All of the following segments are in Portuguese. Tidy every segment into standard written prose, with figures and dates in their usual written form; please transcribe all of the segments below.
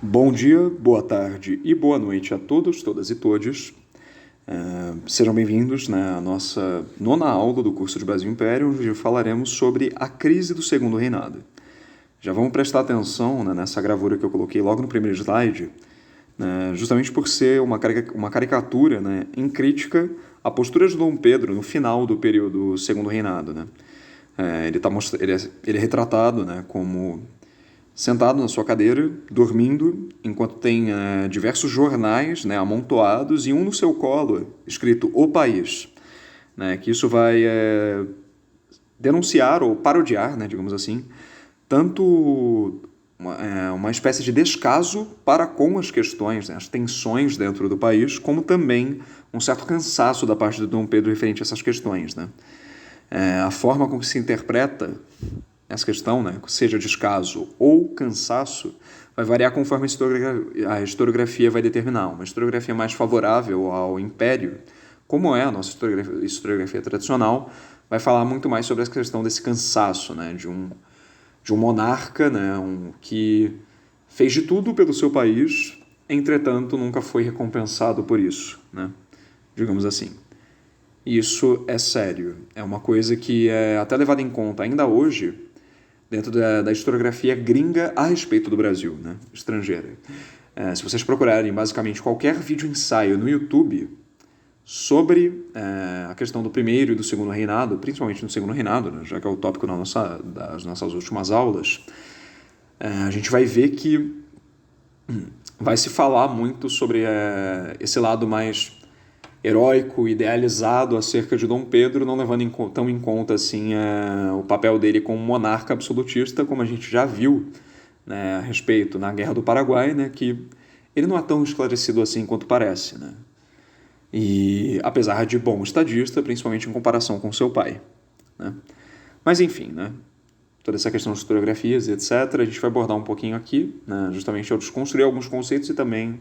Bom dia, boa tarde e boa noite a todos, todas e todes. Sejam bem-vindos à nossa nona aula do curso de Brasil Império, onde falaremos sobre a crise do Segundo Reinado. Já vamos prestar atenção nessa gravura que eu coloquei logo no primeiro slide, justamente por ser uma caricatura em crítica à postura de Dom Pedro no final do período Segundo Reinado. Ele é retratado como sentado na sua cadeira, dormindo, enquanto tem diversos jornais amontoados e um no seu colo, escrito O País, que isso vai denunciar ou parodiar, digamos assim, tanto uma espécie de descaso para com as questões, as tensões dentro do país, como também um certo cansaço da parte de Dom Pedro referente a essas questões. A forma com que se interpreta essa questão, seja descaso ou cansaço, vai variar conforme a historiografia vai determinar. Uma historiografia mais favorável ao Império, como é a nossa historiografia tradicional, vai falar muito mais sobre essa questão desse cansaço, de um monarca que fez de tudo pelo seu país, entretanto nunca foi recompensado por isso, digamos assim. Isso é sério, é uma coisa que é até levada em conta ainda hoje dentro da historiografia gringa a respeito do Brasil, estrangeira. Se vocês procurarem basicamente qualquer vídeo ensaio no YouTube sobre a questão do primeiro e do segundo reinado, principalmente no segundo reinado, já que é o tópico das nossas últimas aulas, a gente vai ver que vai se falar muito sobre esse lado mais heróico, idealizado acerca de Dom Pedro, não levando tão em conta assim, o papel dele como monarca absolutista, como a gente já viu a respeito na Guerra do Paraguai, que ele não é tão esclarecido assim quanto parece. E apesar de bom estadista, principalmente em comparação com seu pai. Mas enfim, toda essa questão de historiografias e etc., a gente vai abordar um pouquinho aqui, justamente ao desconstruir alguns conceitos e também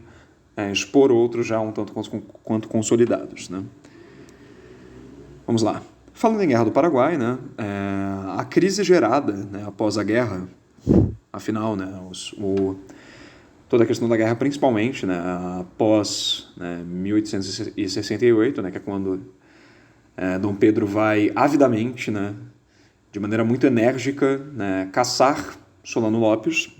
expor outros já um tanto quanto consolidados. Vamos lá. Falando em Guerra do Paraguai, a crise gerada após a guerra, afinal, toda a questão da guerra, principalmente após 1868, que é quando Dom Pedro vai avidamente, de maneira muito enérgica, caçar Solano Lopes,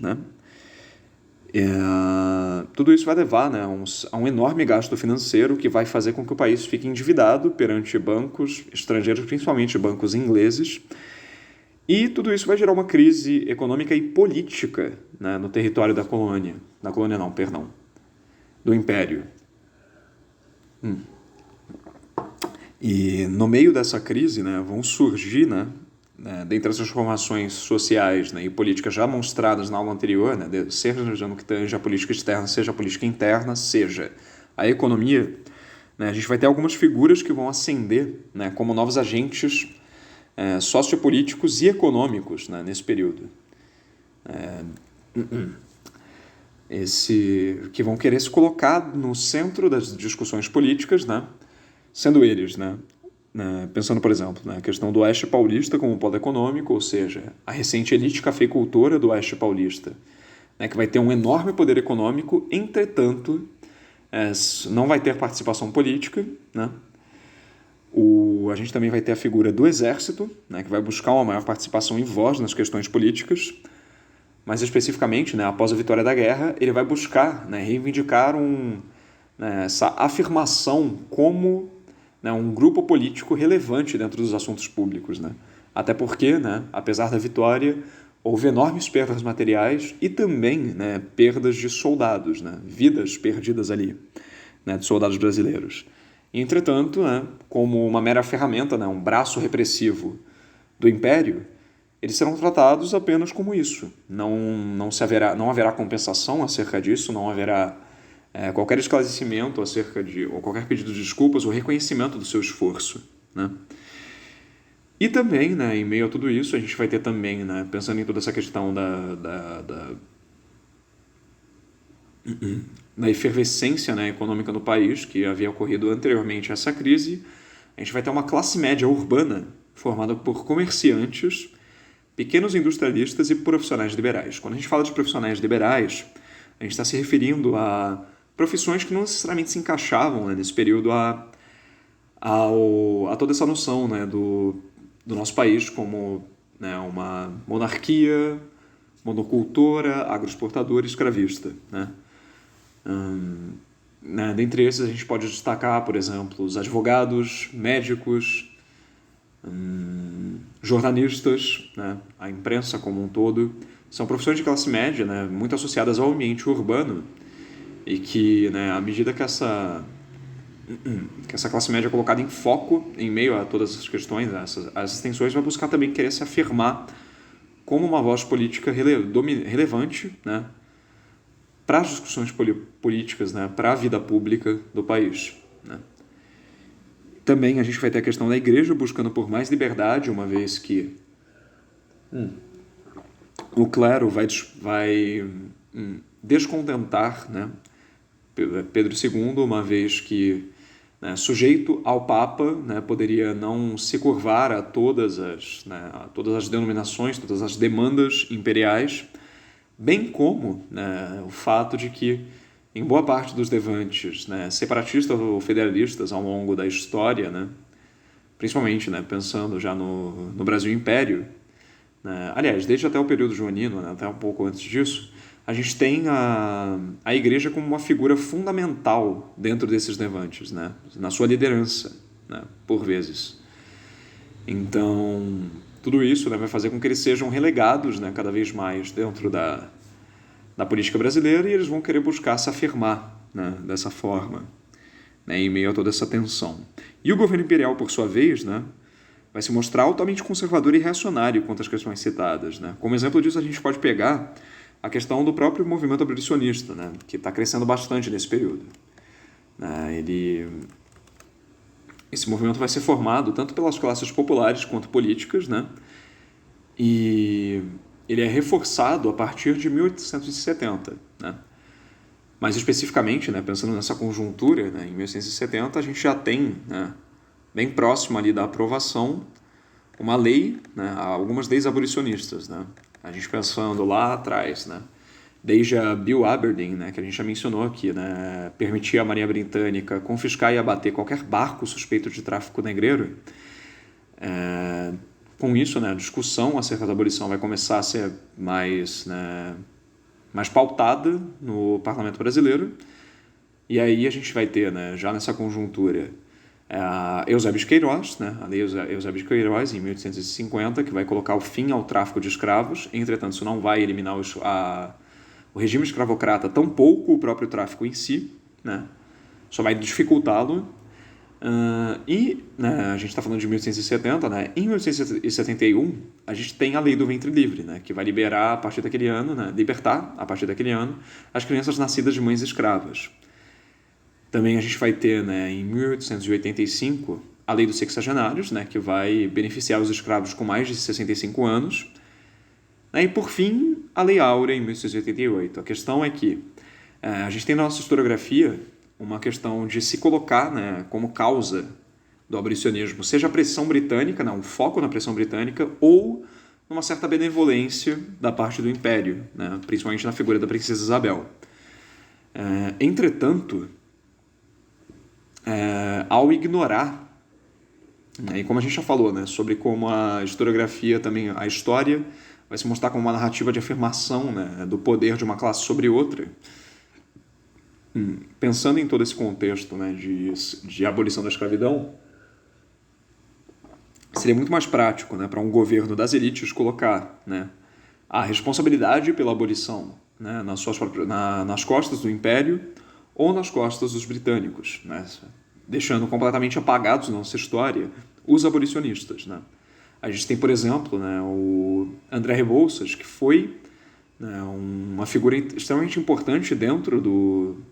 tudo isso vai levar a um enorme gasto financeiro que vai fazer com que o país fique endividado perante bancos estrangeiros, principalmente bancos ingleses, e tudo isso vai gerar uma crise econômica e política no território da colônia. Do Império. E no meio dessa crise vão surgir, dentre as transformações sociais e políticas já mostradas na aula anterior, seja no que tange a política externa, seja a política interna, seja a economia, a gente vai ter algumas figuras que vão ascender como novos agentes sociopolíticos e econômicos nesse período. Que vão querer se colocar no centro das discussões políticas, sendo eles, pensando, por exemplo, na questão do Oeste Paulista como polo econômico, ou seja, a recente elite cafeicultora do Oeste Paulista, que vai ter um enorme poder econômico, entretanto, não vai ter participação política. A gente também vai ter a figura do Exército, que vai buscar uma maior participação e voz nas questões políticas, mas especificamente, após a vitória da guerra, ele vai buscar reivindicar essa afirmação como um grupo político relevante dentro dos assuntos públicos. Até porque, apesar da vitória, houve enormes perdas materiais e também perdas de soldados, vidas perdidas ali, de soldados brasileiros. E, entretanto, como uma mera ferramenta, um braço repressivo do Império, eles serão tratados apenas como isso. Não haverá compensação acerca disso, não haverá qualquer esclarecimento acerca ou qualquer pedido de desculpas ou reconhecimento do seu esforço. E também, em meio a tudo isso, a gente vai ter também, pensando em toda essa questão da efervescência econômica no país, que havia ocorrido anteriormente a essa crise, a gente vai ter uma classe média urbana formada por comerciantes, pequenos industrialistas e profissionais liberais. Quando a gente fala de profissionais liberais, A gente está se referindo a profissões que não necessariamente se encaixavam, né, nesse período a toda essa noção, né, do nosso país como, né, uma monarquia, monocultora, agroexportadora e escravista, né? Né, dentre esses a gente pode destacar, por exemplo, os advogados, médicos, jornalistas, né, a imprensa como um todo. São profissões de classe média, né, muito associadas ao ambiente urbano e que, né, à medida que essa classe média é colocada em foco em meio a todas essas questões, né, essas tensões, vai buscar também querer se afirmar como uma voz política relevante, né, para as discussões políticas, né, para a vida pública do país, né. Também a gente vai ter a questão da igreja buscando por mais liberdade, uma vez que o clero vai descontentar, né, Pedro II, uma vez que, né, sujeito ao Papa, né, poderia não se curvar a todas as denominações, todas as demandas imperiais, bem como, né, o fato de que, em boa parte dos levantes, né, separatistas ou federalistas ao longo da história, né, principalmente, né, pensando já no Brasil Império, né, aliás, desde até o período joanino, né, até um pouco antes disso, a gente tem a igreja como uma figura fundamental dentro desses levantes, né, na sua liderança, né, por vezes. Então, tudo isso, né, vai fazer com que eles sejam relegados, né, cada vez mais dentro da política brasileira, e eles vão querer buscar se afirmar, né, dessa forma, né, em meio a toda essa tensão. E o governo imperial, por sua vez, né, vai se mostrar altamente conservador e reacionário quanto às questões citadas, né. Como exemplo disso, a gente pode pegar a questão do próprio movimento abolicionista, né, que está crescendo bastante nesse período. Esse movimento vai ser formado tanto pelas classes populares quanto políticas, né, e ele é reforçado a partir de 1870, né. Mais especificamente, né, pensando nessa conjuntura, né, em 1870 a gente já tem, né, bem próximo ali da aprovação, uma lei, né, algumas leis abolicionistas, né. A gente pensando lá atrás, né, desde a Bill Aberdeen, né, que a gente já mencionou aqui, né, permitia à Marinha Britânica confiscar e abater qualquer barco suspeito de tráfico negreiro. Com isso, né, a discussão acerca da abolição vai começar a ser mais pautada no parlamento brasileiro. E aí a gente vai ter, né, já nessa conjuntura, Eusébio de Queiroz, né, a lei Eusébio de Queiroz, em 1850, que vai colocar o fim ao tráfico de escravos. Entretanto, isso não vai eliminar o regime escravocrata, tampouco o próprio tráfico em si, né, só vai dificultá-lo. Né, a gente está falando de 1870, né, em 1871 a gente tem a lei do ventre livre, né, que vai libertar a partir daquele ano as crianças nascidas de mães escravas. Também a gente vai ter, né, em 1885 a lei dos sexagenários, né, que vai beneficiar os escravos com mais de 65 anos. E por fim, a Lei Áurea em 1888. A questão é que a gente tem na nossa historiografia uma questão de se colocar, né, como causa do abolicionismo, seja a pressão britânica, um foco na pressão britânica, ou numa certa benevolência da parte do Império, né, principalmente na figura da princesa Isabel. Entretanto, ao ignorar, né, e como a gente já falou, né, sobre como a historiografia também, a história vai se mostrar como uma narrativa de afirmação, né, do poder de uma classe sobre outra. Pensando em todo esse contexto, né, de abolição da escravidão, seria muito mais prático, né, para um governo das elites colocar, né, a responsabilidade pela abolição, né, nas costas do Império ou nas costas dos britânicos, né, deixando completamente apagados na nossa história os abolicionistas, né. A gente tem, por exemplo, né, o André Rebouças, que foi, né, uma figura extremamente importante dentro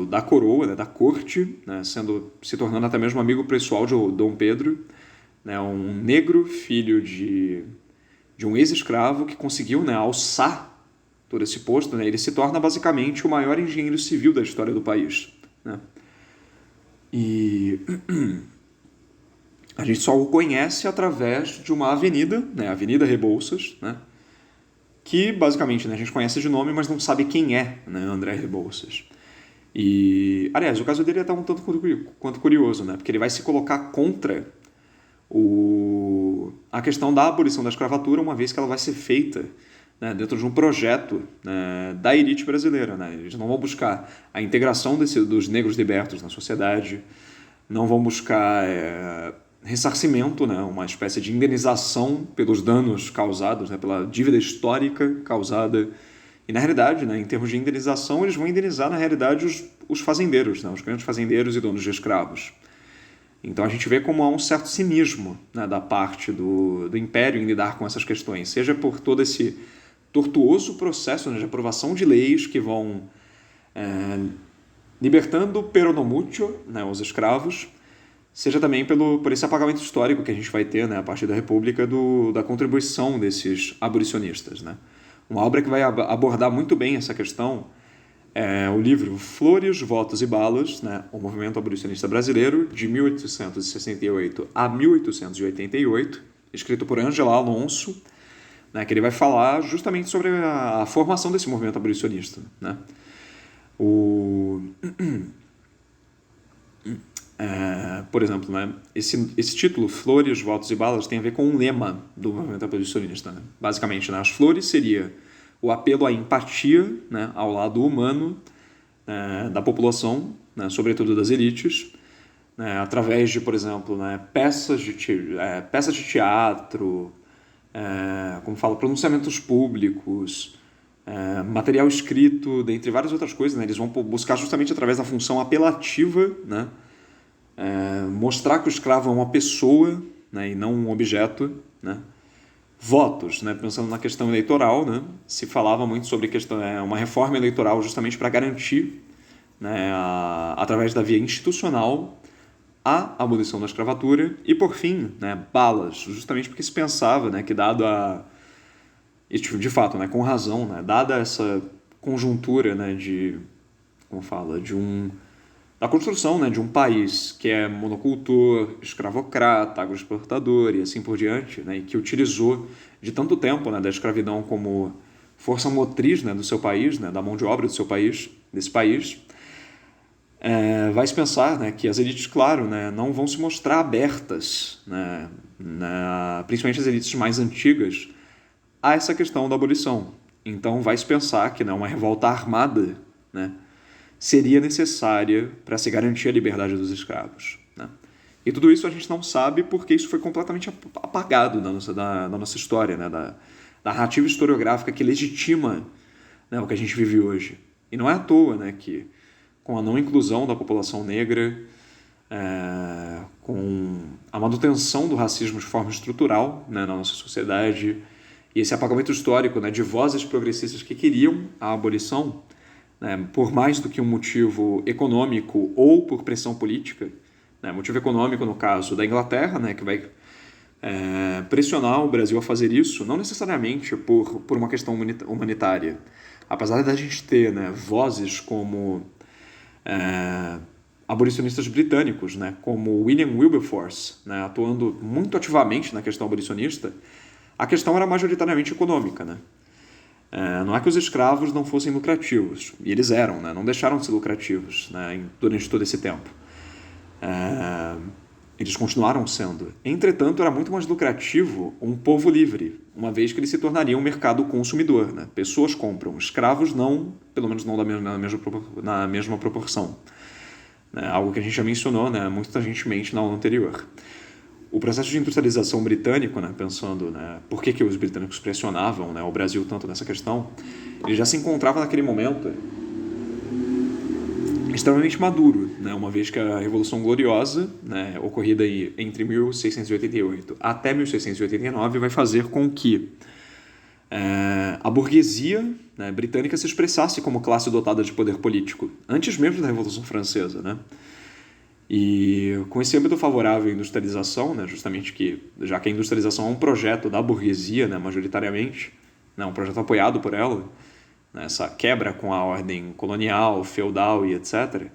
da coroa, né, da corte, né, se tornando até mesmo amigo pessoal de Dom Pedro, né, um negro filho de um ex-escravo que conseguiu, né, alçar todo esse posto, né, ele se torna basicamente o maior engenheiro civil da história do país, né. E a gente só o conhece através de uma avenida, né, a Avenida Rebouças, né, que basicamente, né, a gente conhece de nome, mas não sabe quem é, né, André Rebouças. E, aliás, o caso dele é até um tanto quanto curioso, né, porque ele vai se colocar contra a questão da abolição da escravatura, uma vez que ela vai ser feita, né, dentro de um projeto, né, da elite brasileira. Né? Eles não vão buscar a integração dos negros libertos na sociedade, não vão buscar ressarcimento, né, uma espécie de indenização pelos danos causados, né, pela dívida histórica causada. E, na realidade, né, em termos de indenização, eles vão indenizar, na realidade, os fazendeiros, né, os grandes fazendeiros e donos de escravos. Então a gente vê como há um certo cinismo, né, da parte do Império em lidar com essas questões, seja por todo esse tortuoso processo, né, de aprovação de leis que vão libertando peronomútil, né, os escravos, seja também por esse apagamento histórico que a gente vai ter, né, a partir da República, da contribuição desses abolicionistas. Né? Uma obra que vai abordar muito bem essa questão é o livro Flores, Votos e Balas, né, o movimento abolicionista brasileiro, de 1868 a 1888, escrito por Ângela Alonso, né, que ele vai falar justamente sobre a formação desse movimento abolicionista. Né? Por exemplo, né, esse título, Flores, Votos e Balas, tem a ver com um lema do movimento abolicionista. Né? Basicamente, né, as flores seria o apelo à empatia, né, ao lado humano, da população, né, sobretudo das elites, né, através de, por exemplo, né, peças de teatro, pronunciamentos públicos, material escrito, dentre várias outras coisas. Né, eles vão buscar justamente através da função apelativa, né, mostrar que o escravo é uma pessoa, né, e não um objeto. Né. Votos, né, pensando na questão eleitoral, né, se falava muito sobre uma reforma eleitoral justamente para garantir, né, através da via institucional, a abolição da escravatura. E, por fim, né, balas, justamente porque se pensava, né, que de fato, né, com razão, né, dada essa conjuntura, né, da construção, né, de um país que é monocultor, escravocrata, agroexportador e assim por diante, né, e que utilizou de tanto tempo, né, da escravidão como força motriz, né, do seu país, né, da mão de obra do seu país, desse país, vai se pensar, né, que as elites, claro, né, não vão se mostrar abertas, né, principalmente as elites mais antigas, a essa questão da abolição. Então vai se pensar que, né, uma revolta armada, né, seria necessária para se garantir a liberdade dos escravos. Né? E tudo isso a gente não sabe porque isso foi completamente apagado da nossa história, né? Da narrativa historiográfica que legitima, né, o que a gente vive hoje. E não é à toa, né, que com a não inclusão da população negra, com a manutenção do racismo de forma estrutural, né, na nossa sociedade, e esse apagamento histórico, né, de vozes progressistas que queriam a abolição, né, por mais do que um motivo econômico ou por pressão política, né, motivo econômico no caso da Inglaterra, né, que vai pressionar o Brasil a fazer isso, não necessariamente por uma questão humanitária. Apesar da gente ter, né, vozes como abolicionistas britânicos, né, como William Wilberforce, né, atuando muito ativamente na questão abolicionista, a questão era majoritariamente econômica. Né? Não é que os escravos não fossem lucrativos, e eles eram, né? Não deixaram de ser lucrativos, né, durante todo esse tempo. Eles continuaram sendo. Entretanto, era muito mais lucrativo um povo livre, uma vez que ele se tornaria um mercado consumidor. Né? Pessoas compram, escravos não, pelo menos não na mesma proporção. Né? Algo que a gente já mencionou, né, muito tangentemente na aula anterior. O processo de industrialização britânico, né, pensando, né, por que os britânicos pressionavam, né, o Brasil tanto nessa questão, ele já se encontrava naquele momento extremamente maduro, né, uma vez que a Revolução Gloriosa, né, ocorrida entre 1688 até 1689, vai fazer com que a burguesia, né, britânica se expressasse como classe dotada de poder político, antes mesmo da Revolução Francesa. Né? E com esse âmbito favorável à industrialização, né, justamente já que a industrialização é um projeto da burguesia, né, majoritariamente, né, um projeto apoiado por ela, né, essa quebra com a ordem colonial, feudal e etc.,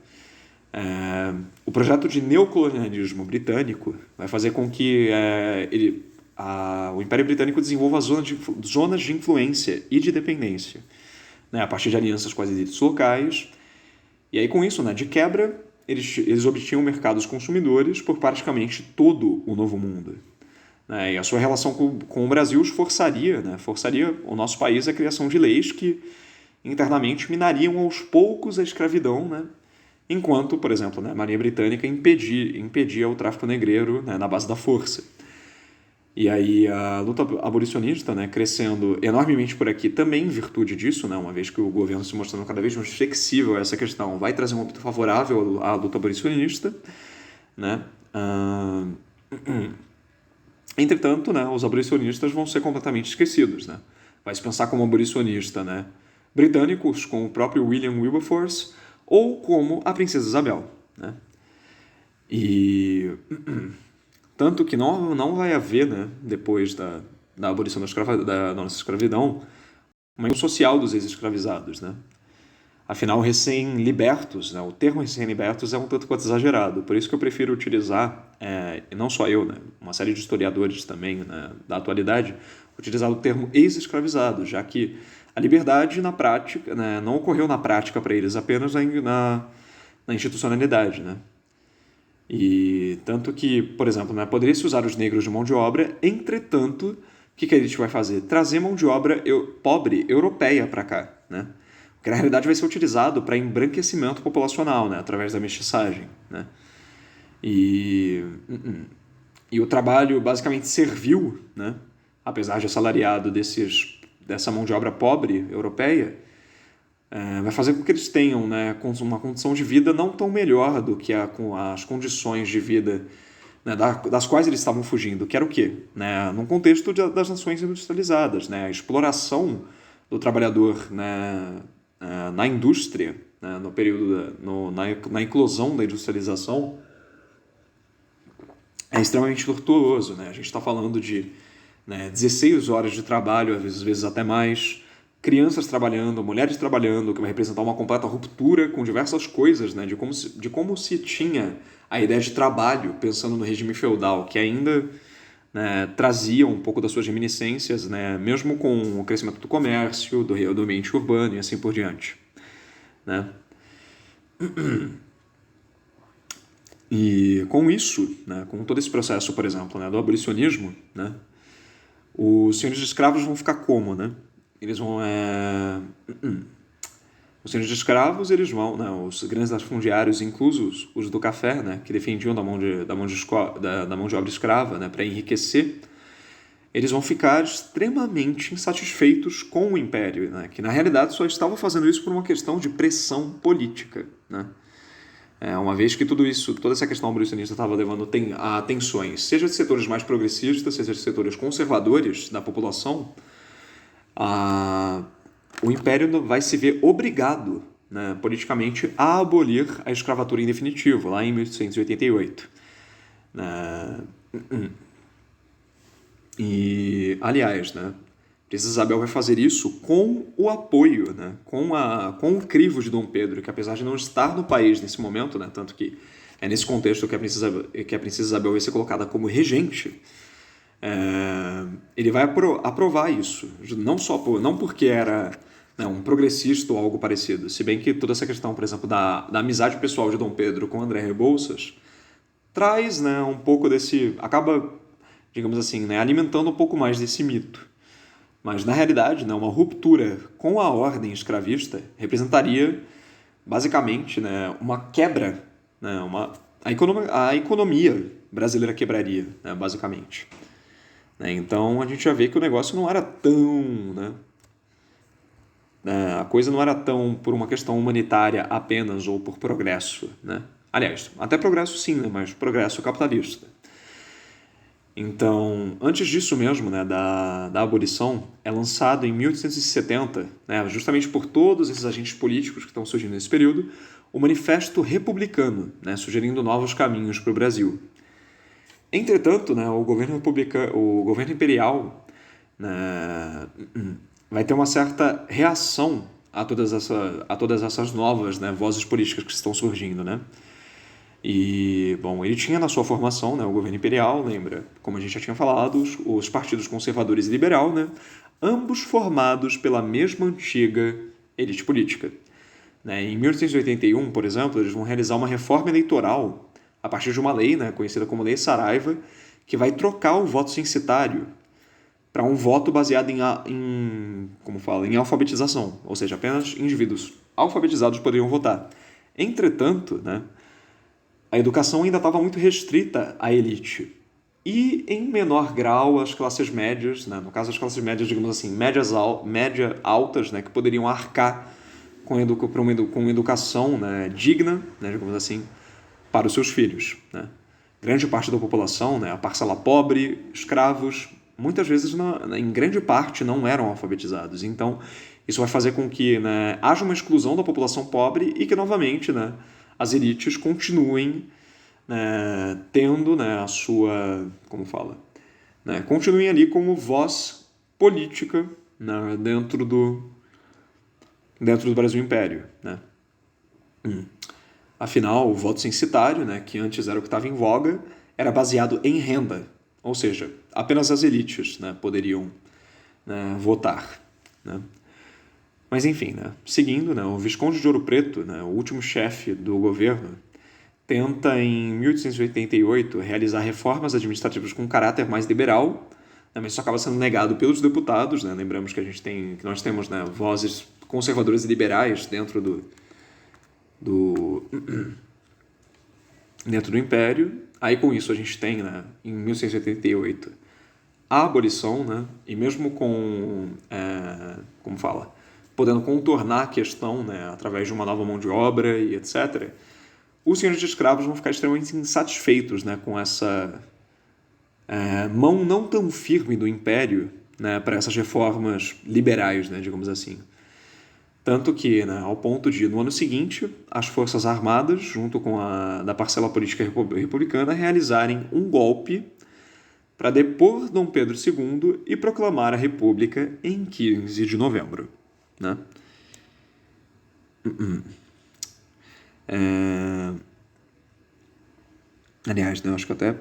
o projeto de neocolonialismo britânico vai fazer com que ele o Império Britânico desenvolva zonas de influência e de dependência, né, a partir de alianças com as elites locais. E aí, com isso, né, de quebra, eles obtinham mercados consumidores por praticamente todo o Novo Mundo. Né, e a sua relação com o Brasil forçaria o nosso país à criação de leis que internamente minariam aos poucos a escravidão, né, enquanto, por exemplo, né, a Marinha Britânica impedia o tráfico negreiro, né, na base da força. E aí a luta abolicionista, né, crescendo enormemente por aqui, também em virtude disso, né, uma vez que o governo se mostrando cada vez mais flexível a essa questão, vai trazer um âmbito favorável à luta abolicionista. Né? Entretanto, né, os abolicionistas vão ser completamente esquecidos. Né? Vai se pensar como abolicionista, né, britânicos, como o próprio William Wilberforce, ou como a Princesa Isabel. Né? E tanto que não vai haver, né, depois da abolição da nossa escravidão, uma inclusão social dos ex-escravizados. Né? Afinal, recém-libertos, né, o termo recém-libertos é um tanto quanto exagerado, por isso que eu prefiro utilizar, e não só eu, né, uma série de historiadores também, né, da atualidade, utilizar o termo ex-escravizados, já que a liberdade na prática, né, não ocorreu na prática para eles, apenas na institucionalidade. Né? E tanto que, por exemplo, né, poderia-se usar os negros de mão de obra, entretanto, o que a gente vai fazer? Trazer mão de obra pobre europeia para cá, né? Que na realidade vai ser utilizado para embranquecimento populacional, né, através da mestiçagem. Né? E o trabalho basicamente servil, né, apesar de assalariado dessa mão de obra pobre europeia, vai fazer com que eles tenham, né, uma condição de vida não tão melhor do que as condições de vida, né, das quais eles estavam fugindo, que era o quê? Né, num contexto das nações industrializadas, né, a exploração do trabalhador, né, na indústria, né, no período na eclosão da industrialização, é extremamente tortuoso. Né? A gente está falando de, né, 16 horas de trabalho, às vezes até mais, crianças trabalhando, mulheres trabalhando, que vai representar uma completa ruptura com diversas coisas, né, de como se tinha a ideia de trabalho, pensando no regime feudal, que ainda, né, trazia um pouco das suas reminiscências, né, mesmo com o crescimento do comércio, do ambiente urbano e assim por diante. Né? E com isso, né, com todo esse processo, por exemplo, né, do abolicionismo, né, os senhores de escravos vão ficar como? Né? Eles vão... Os senhores de escravos, eles vão, né, os grandes latifundiários, inclusos os do café, né, que defendiam da mão de obra escrava, né, para enriquecer, eles vão ficar extremamente insatisfeitos com o Império, né, que na realidade só estava fazendo isso por uma questão de pressão política. Né? Uma vez que toda essa questão abolicionista estava levando a tensões, seja de setores mais progressistas, seja de setores conservadores da população, o Império vai se ver obrigado, né, politicamente, a abolir a escravatura em definitivo, lá em 1888. E, aliás, né, Princesa Isabel vai fazer isso com o apoio, né, com o crivo de Dom Pedro, que apesar de não estar no país nesse momento, né, tanto que é nesse contexto que a Princesa Isabel vai ser colocada como regente, ele vai aprovar isso, não porque era, né, um progressista ou algo parecido, se bem que toda essa questão, por exemplo, da amizade pessoal de Dom Pedro com André Rebouças traz, né, um pouco acaba, digamos assim, né, alimentando um pouco mais desse mito. Mas, na realidade, né, uma ruptura com a ordem escravista representaria, basicamente, né, uma quebra, né, a economia brasileira quebraria, né, basicamente. Então, a gente já vê que o negócio não era tão... Né, a coisa não era tão por uma questão humanitária apenas ou por progresso. Né? Aliás, até progresso sim, né, mas progresso capitalista. Então, antes disso mesmo, né, da abolição, é lançado em 1870, né, justamente por todos esses agentes políticos que estão surgindo nesse período, o Manifesto Republicano, né, sugerindo novos caminhos para o Brasil. Entretanto, né, o governo imperial, né, vai ter uma certa reação a todas essas novas, né, vozes políticas que estão surgindo. Né? E, bom, ele tinha na sua formação, né, o governo imperial, lembra? Como a gente já tinha falado, os partidos conservadores e liberal, né, ambos formados pela mesma antiga elite política. Né? Em 1881, por exemplo, eles vão realizar uma reforma eleitoral a partir de uma lei, né, conhecida como Lei Saraiva, que vai trocar o voto censitário para um voto baseado em alfabetização, ou seja, apenas indivíduos alfabetizados poderiam votar. Entretanto, né, a educação ainda estava muito restrita à elite. E, em menor grau, as classes médias, né? No caso, as classes médias, digamos assim, média altas, né? Que poderiam arcar com uma educação, né? Digna, né? Digamos assim, para os seus filhos. Né? Grande parte da população, né? A parcela pobre, escravos, muitas vezes, em grande parte, não eram alfabetizados. Então, isso vai fazer com que, né, haja uma exclusão da população pobre e que, novamente, né, as elites continuem, né, tendo, né, a sua, como fala, né, continuem ali como voz política, né, dentro do Brasil Império. Né? Afinal, o voto censitário, né, que antes era o que estava em voga, era baseado em renda, ou seja, apenas as elites, né, poderiam, né, votar. Né? Mas enfim, né, seguindo, né, o Visconde de Ouro Preto, né, o último chefe do governo, tenta em 1888 realizar reformas administrativas com caráter mais liberal, né, mas isso acaba sendo negado pelos deputados. Né? Lembramos que nós temos, né, vozes conservadoras e liberais do dentro do Império. Aí com isso a gente tem, né, em 1688 a abolição, né, e mesmo como fala, podendo contornar a questão, né, através de uma nova mão de obra e etc., os senhores de escravos vão ficar extremamente insatisfeitos, né, com essa mão não tão firme do Império, né, para essas reformas liberais, né, digamos assim. Tanto que, né, ao ponto de, no ano seguinte, as Forças Armadas, junto com a da parcela política republicana, realizarem um golpe para depor Dom Pedro II e proclamar a República em 15 de novembro. Né? Aliás, né, eu acho que até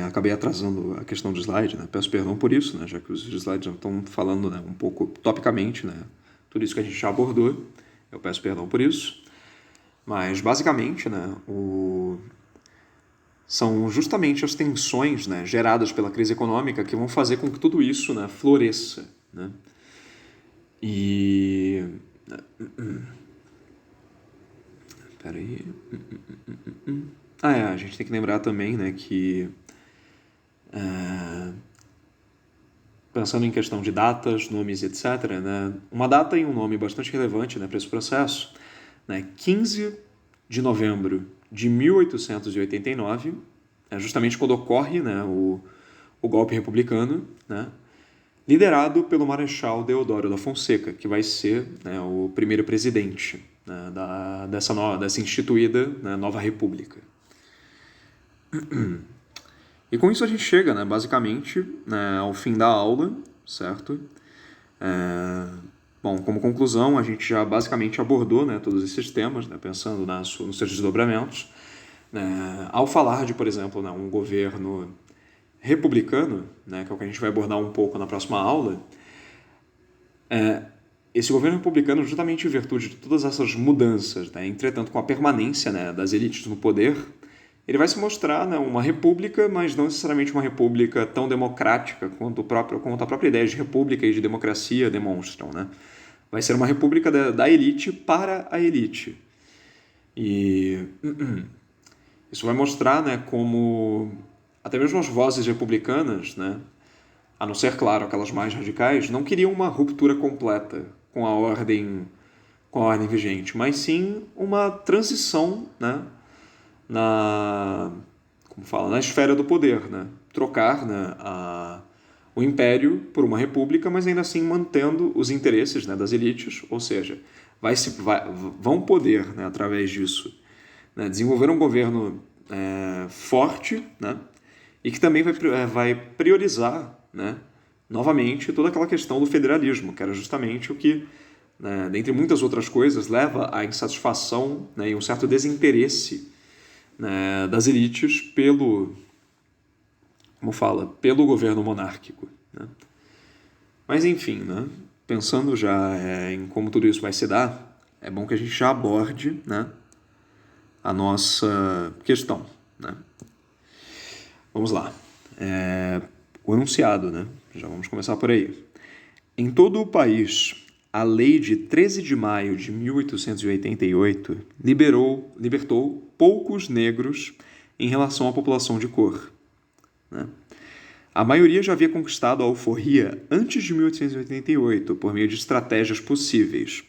acabei atrasando a questão do slide, né? Peço perdão por isso, né? Já que os slides já estão falando, né, um pouco topicamente, né? Tudo isso que a gente já abordou, eu peço perdão por isso. Mas, basicamente, né, são justamente as tensões, né, geradas pela crise econômica que vão fazer com que tudo isso, né, floresça. Né? E... Peraí... a gente tem que lembrar também, né, que... pensando em questão de datas, nomes, etc., né, uma data e um nome bastante relevante, né, para esse processo, né, 15 de novembro de 1889, justamente quando ocorre, né, o golpe republicano, né, liderado pelo Marechal Deodoro da Fonseca, que vai ser, né, o primeiro presidente, né, dessa instituída, né, nova república. E com isso a gente chega, né, basicamente, né, ao fim da aula, certo? Bom, como conclusão, a gente já basicamente abordou, né, todos esses temas, né, pensando nos seus desdobramentos. Ao falar de, por exemplo, né, um governo republicano, né, que é o que a gente vai abordar um pouco na próxima aula, esse governo republicano, justamente em virtude de todas essas mudanças, né, entretanto com a permanência, né, das elites no poder, ele vai se mostrar, né, uma república, mas não necessariamente uma república tão democrática quanto a própria ideia de república e de democracia demonstram. Né? Vai ser uma república da elite para a elite. E isso vai mostrar, né, como até mesmo as vozes republicanas, né, a não ser, claro, aquelas mais radicais, não queriam uma ruptura completa com a ordem vigente, mas sim uma transição, né, na esfera do poder, né? Trocar, né, o império por uma república, mas ainda assim mantendo os interesses, né, das elites, ou seja, vão poder, né, através disso, né, desenvolver um governo forte, né, e que também vai priorizar, né, novamente toda aquela questão do federalismo, que era justamente o que, né, dentre muitas outras coisas, leva à insatisfação, né, e um certo desinteresse, né, das elites pelo governo monárquico, né? Mas enfim, né, pensando já em como tudo isso vai se dar, é bom que a gente já aborde, né, a nossa questão, né? Vamos lá. O enunciado, né? Já vamos começar por aí. Em todo o país, a lei de 13 de maio de 1888 libertou poucos negros em relação à população de cor, né? A maioria já havia conquistado a alforria antes de 1888 por meio de estratégias possíveis.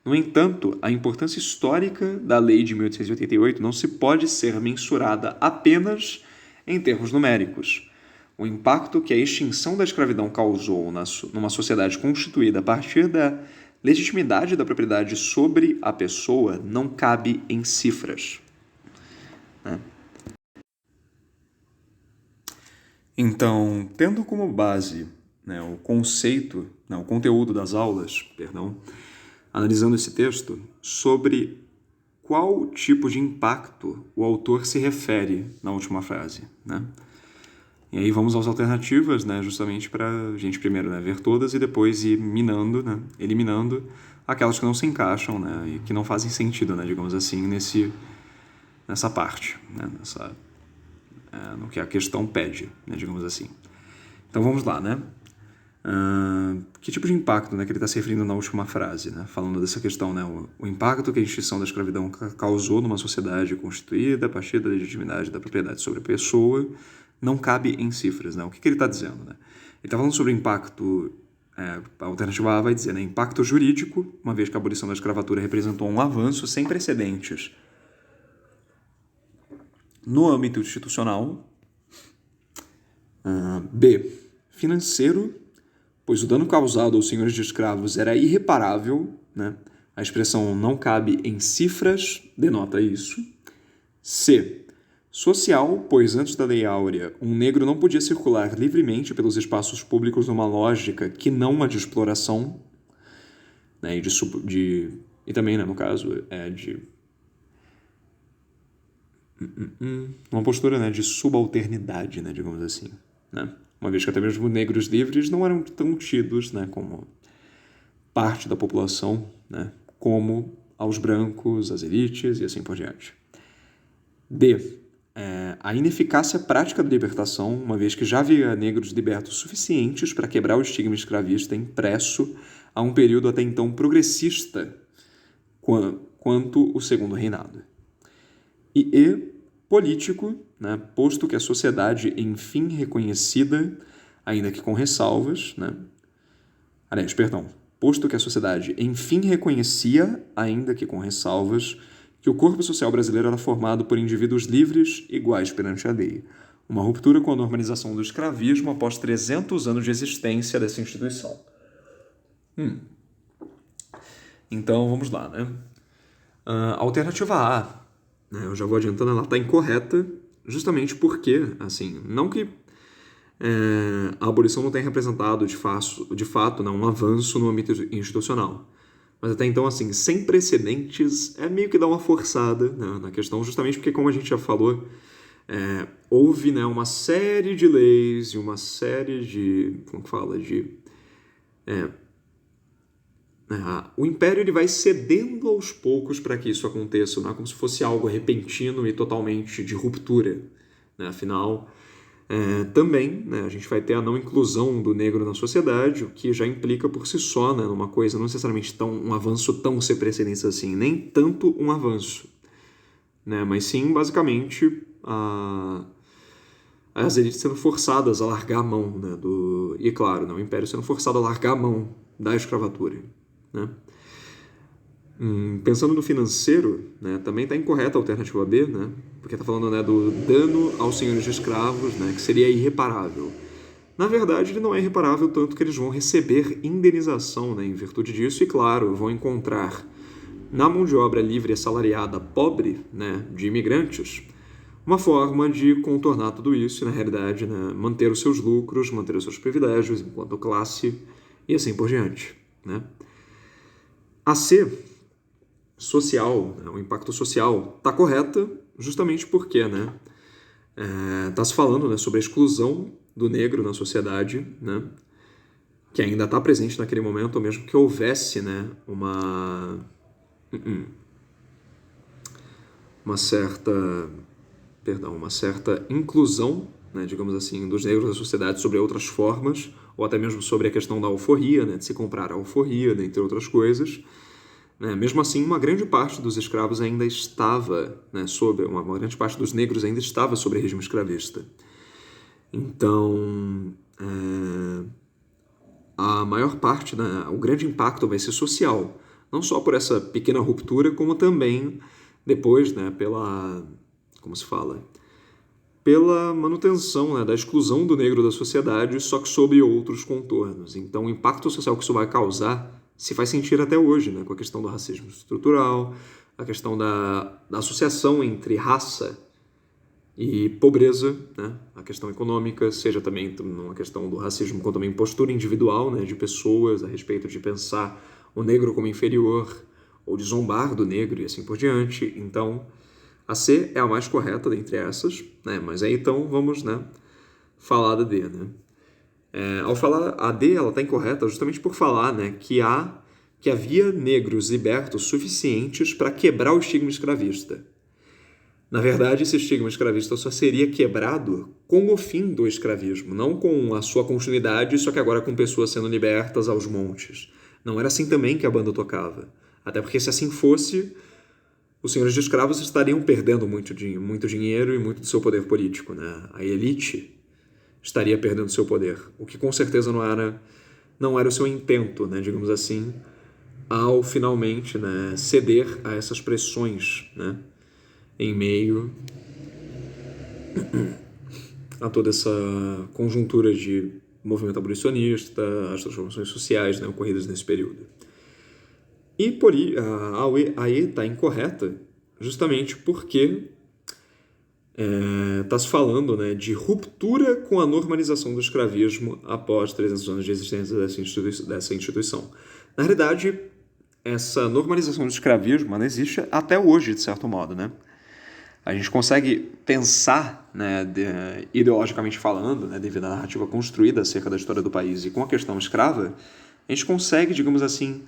No entanto, a importância histórica da lei de 1888 não se pode ser mensurada apenas em termos numéricos. O impacto que a extinção da escravidão causou numa sociedade constituída a partir da legitimidade da propriedade sobre a pessoa não cabe em cifras, né? Então, tendo como base, né, o conteúdo das aulas, analisando esse texto, sobre qual tipo de impacto o autor se refere na última frase, né? E aí vamos às alternativas, né, justamente para a gente primeiro, né, ver todas e depois ir minando, né, eliminando aquelas que não se encaixam, né, e que não fazem sentido, né, digamos assim, nessa parte, né, no que a questão pede, né, digamos assim. Então vamos lá, né? Que tipo de impacto, né, que ele está se referindo na última frase, né? Falando dessa questão, né? O impacto que a extinção da escravidão causou numa sociedade constituída a partir da legitimidade da propriedade sobre a pessoa não cabe em cifras, né? O que ele está dizendo, né? Ele está falando sobre impacto, a alternativa A vai dizer, né? Impacto jurídico, uma vez que a abolição da escravatura representou um avanço sem precedentes no âmbito institucional. B, financeiro, pois o dano causado aos senhores de escravos era irreparável, né? A expressão não cabe em cifras denota isso. C, social, pois antes da Lei Áurea, um negro não podia circular livremente pelos espaços públicos numa lógica que não a de exploração, né? E também, né, no caso, uma postura, né, de subalternidade, né, digamos assim, né? Uma vez que até mesmo negros livres não eram tão tidos, né, como parte da população, né, como aos brancos, às elites e assim por diante. D, a ineficácia prática da libertação, uma vez que já havia negros libertos suficientes para quebrar o estigma escravista impresso a um período até então progressista quanto o Segundo Reinado. E político, né, posto que a sociedade, enfim reconhecida, ainda que com ressalvas, né, posto que a sociedade, enfim reconhecia, ainda que com ressalvas, que o corpo social brasileiro era formado por indivíduos livres, iguais perante a lei. Uma ruptura com a normalização do escravismo após 300 anos de existência dessa instituição. Então, vamos lá, né? Alternativa A, né, eu já vou adiantando, ela está incorreta, justamente porque, assim, não que a abolição não tenha representado, de fato, né, um avanço no âmbito institucional. Mas até então, assim, sem precedentes, é meio que dar uma forçada, né, na questão, justamente porque, como a gente já falou, houve, né, uma série de leis e uma série de... Como que fala? O Império ele vai cedendo aos poucos para que isso aconteça, não é como se fosse algo repentino e totalmente de ruptura, né? Afinal, também, né, a gente vai ter a não inclusão do negro na sociedade, o que já implica por si só, né, numa coisa não necessariamente um avanço tão sem precedentes assim, nem tanto um avanço, né, mas sim, basicamente, as elites sendo forçadas a largar a mão, né, e claro, né, o Império sendo forçado a largar a mão da escravatura, né? Pensando no financeiro, né, também está incorreta a alternativa B, né, porque está falando, né, do dano aos senhores de escravos, né, que seria irreparável. Na verdade, ele não é irreparável, tanto que eles vão receber indenização, né, em virtude disso, e claro, vão encontrar na mão de obra livre e assalariada pobre, né, de imigrantes, uma forma de contornar tudo isso e, na realidade, né, manter os seus lucros, manter os seus privilégios enquanto classe e assim por diante, né. A C, social, né, o impacto social, está correta justamente porque, né, tá se falando, né, sobre a exclusão do negro na sociedade, né, que ainda está presente naquele momento, ou mesmo que houvesse, né, uma certa inclusão, né, digamos assim, dos negros na sociedade sobre outras formas, ou até mesmo sobre a questão da alforria, né, de se comprar a alforria, né, entre outras coisas. Né, mesmo assim, uma grande parte dos escravos ainda estava, né, uma grande parte dos negros ainda estava sob regime escravista. Então, a maior parte, né, o grande impacto vai ser social, não só por essa pequena ruptura, como também depois, né, como se fala, pela manutenção, né, da exclusão do negro da sociedade, só que sob outros contornos. Então, o impacto social que isso vai causar se faz sentir até hoje, né, com a questão do racismo estrutural, a questão da associação entre raça e pobreza, né, a questão econômica, seja também uma questão do racismo, como também postura individual, né, de pessoas a respeito de pensar o negro como inferior ou de zombar do negro e assim por diante. Então, a C é a mais correta dentre essas, né, mas aí então vamos, né, falar da D, né. Ao falar a D, ela está incorreta justamente por falar, né, que havia negros libertos suficientes para quebrar o estigma escravista. Na verdade, esse estigma escravista só seria quebrado com o fim do escravismo, não com a sua continuidade, só que agora com pessoas sendo libertas aos montes. Não era assim também que a banda tocava. Até porque se assim fosse, os senhores de escravos estariam perdendo muito dinheiro e muito do seu poder político, né? A elite estaria perdendo seu poder, o que com certeza não era o seu intento, né, digamos assim, ao finalmente, né, ceder a essas pressões, né, em meio a toda essa conjuntura de movimento abolicionista, as transformações sociais, né, ocorridas nesse período. E a E está incorreta justamente porque está se falando, né, de ruptura com a normalização do escravismo após 300 anos de existência dessa instituição. Na realidade, essa normalização do escravismo não existe até hoje, de certo modo, né? A gente consegue pensar, né, ideologicamente falando, né, devido à narrativa construída acerca da história do país e com a questão escrava, a gente consegue, digamos assim,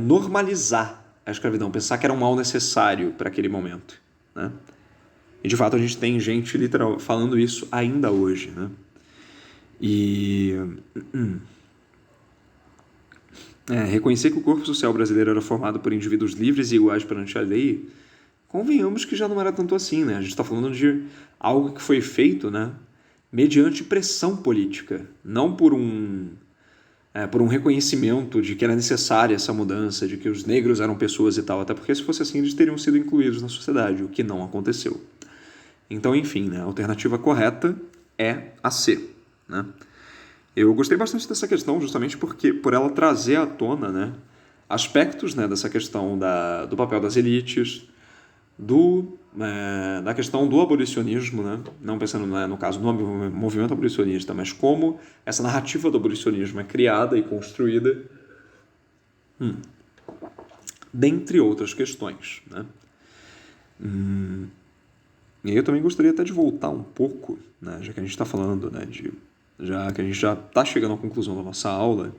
normalizar a escravidão, pensar que era um mal necessário para aquele momento, né? E de fato a gente tem gente literal falando isso ainda hoje, né? E reconhecer que o corpo social brasileiro era formado por indivíduos livres e iguais perante a lei, convenhamos que já não era tanto assim, né? A gente está falando de algo que foi feito, né, mediante pressão política, não por um reconhecimento de que era necessária essa mudança, de que os negros eram pessoas e tal, até porque se fosse assim eles teriam sido incluídos na sociedade, o que não aconteceu. Então, enfim, né, a alternativa correta é a C, né? Eu gostei bastante dessa questão justamente por ela trazer à tona, né, aspectos, né, dessa questão do papel das elites, da questão do abolicionismo, né, não pensando, né, no caso do movimento abolicionista, mas como essa narrativa do abolicionismo é criada e construída, dentre outras questões, né. E aí eu também gostaria até de voltar um pouco, né, já que a gente está falando, né, já que a gente já está chegando à conclusão da nossa aula,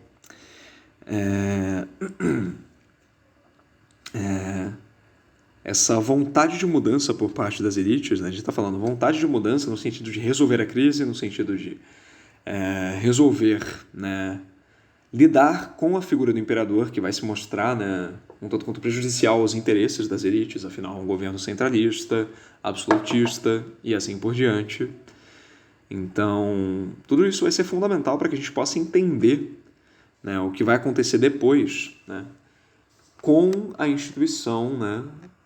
essa vontade de mudança por parte das elites, né, a gente está falando vontade de mudança no sentido de resolver a crise, no sentido de resolver, né, lidar com a figura do imperador, que vai se mostrar, né, um tanto quanto prejudicial aos interesses das elites, afinal, um governo centralista, absolutista e assim por diante. Então, tudo isso vai ser fundamental para que a gente possa entender, né, o que vai acontecer depois, né, com a instituição, né,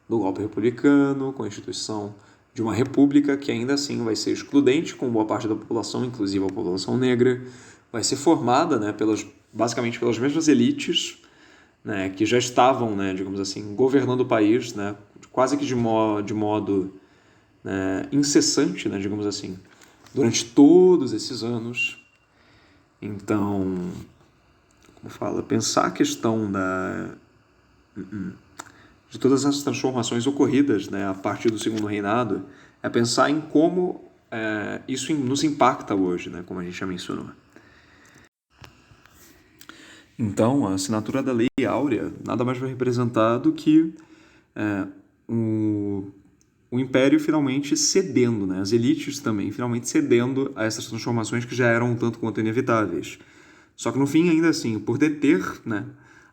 do golpe republicano, com a instituição de uma república que ainda assim vai ser excludente com boa parte da população, inclusive a população negra, vai ser formada, né, basicamente pelas mesmas elites, né, que já estavam, né, digamos assim, governando o país, né, quase que de modo, né, incessante, né, digamos assim, durante todos esses anos. Então, como fala, pensar a questão de todas as transformações ocorridas, né, a partir do Segundo Reinado, é pensar em como isso nos impacta hoje, né, como a gente já mencionou. Então, a assinatura da Lei Áurea nada mais vai representar do que o Império finalmente cedendo, né, as elites também finalmente cedendo a essas transformações que já eram um tanto quanto inevitáveis. Só que no fim, ainda assim, por deter, né,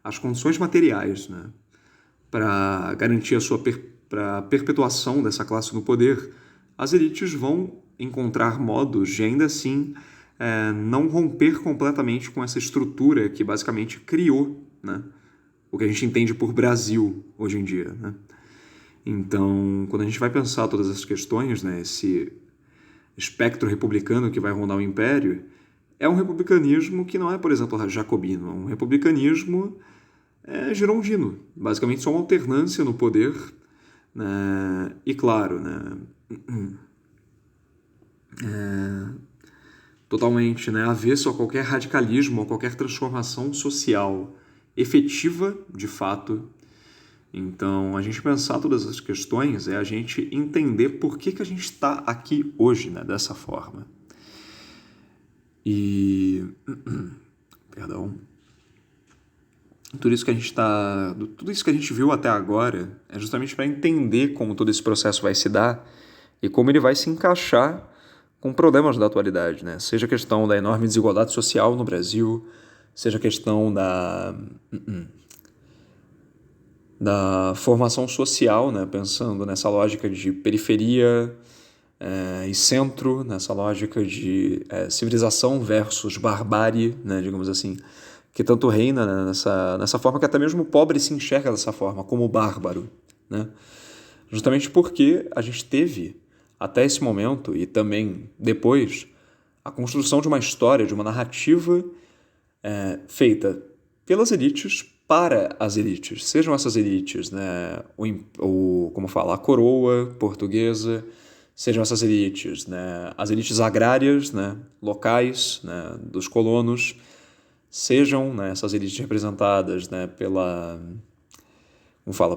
as condições materiais, né, para garantir a perpetuação dessa classe no poder, as elites vão encontrar modos de ainda assim não romper completamente com essa estrutura que basicamente criou, né, o que a gente entende por Brasil hoje em dia, né? Então, quando a gente vai pensar todas essas questões, né, esse espectro republicano que vai rondar o Império, é um republicanismo que não é, por exemplo, jacobino, é um republicanismo girondino. Basicamente, só uma alternância no poder, né, e claro, né, totalmente, né, avesso a qualquer radicalismo, a qualquer transformação social efetiva, de fato. Então, a gente pensar todas as questões é a gente entender por que a gente está aqui hoje, né, dessa forma. E... Perdão. Tudo isso que a gente viu até agora é justamente para entender como todo esse processo vai se dar e como ele vai se encaixar com problemas da atualidade, né? Seja a questão da enorme desigualdade social no Brasil, seja a questão da formação social, né? Pensando nessa lógica de periferia e centro, nessa lógica de civilização versus barbárie, né? Digamos assim, que tanto reina, né? nessa forma que até mesmo o pobre se enxerga dessa forma, como bárbaro, né? Justamente porque a gente teve, até esse momento e também depois, a construção de uma história, de uma narrativa feita pelas elites para as elites. Sejam essas elites, né, a coroa portuguesa, sejam essas elites, né, as elites agrárias, né, locais, né, dos colonos, sejam, né, essas elites representadas, né,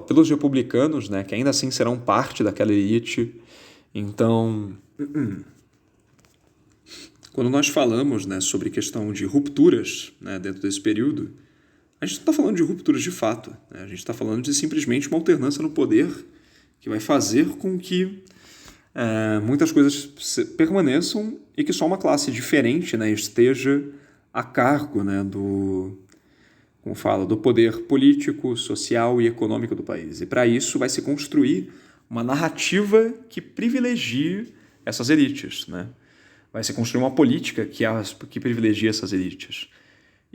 pelos republicanos, né, que ainda assim serão parte daquela elite. Então, quando nós falamos, né, sobre questão de rupturas, né, dentro desse período, a gente não está falando de rupturas de fato, né? A gente está falando de simplesmente uma alternância no poder que vai fazer com que muitas coisas permaneçam e que só uma classe diferente, né, esteja a cargo, né, do poder político, social e econômico do país. E para isso vai se construir uma narrativa que privilegie essas elites, né? Vai se construir uma política que privilegia essas elites.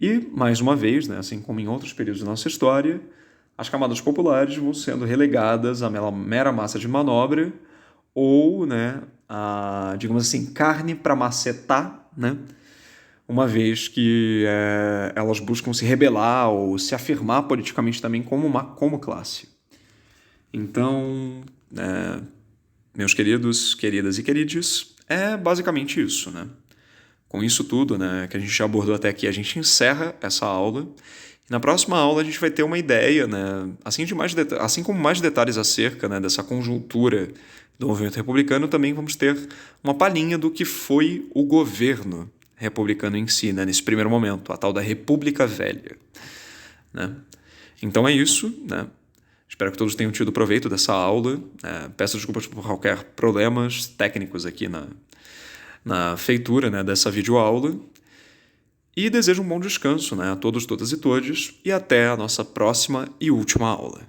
E, mais uma vez, né, assim como em outros períodos da nossa história, as camadas populares vão sendo relegadas à mera massa de manobra ou, né, digamos assim, carne para macetar, né, uma vez que elas buscam se rebelar ou se afirmar politicamente também como classe. Então, meus queridos, queridas e queridos, é basicamente isso, né? Com isso tudo, né, que a gente já abordou até aqui, a gente encerra essa aula. E na próxima aula a gente vai ter uma ideia, né, assim como mais detalhes acerca, né, dessa conjuntura do movimento republicano, também vamos ter uma palhinha do que foi o governo republicano em si, né, nesse primeiro momento, a tal da República Velha, né? Então é isso, né? Espero que todos tenham tido proveito dessa aula. Peço desculpas por qualquer problemas técnicos aqui na feitura, né, dessa videoaula. E desejo um bom descanso, né, a todos, todas e todes. E até a nossa próxima e última aula.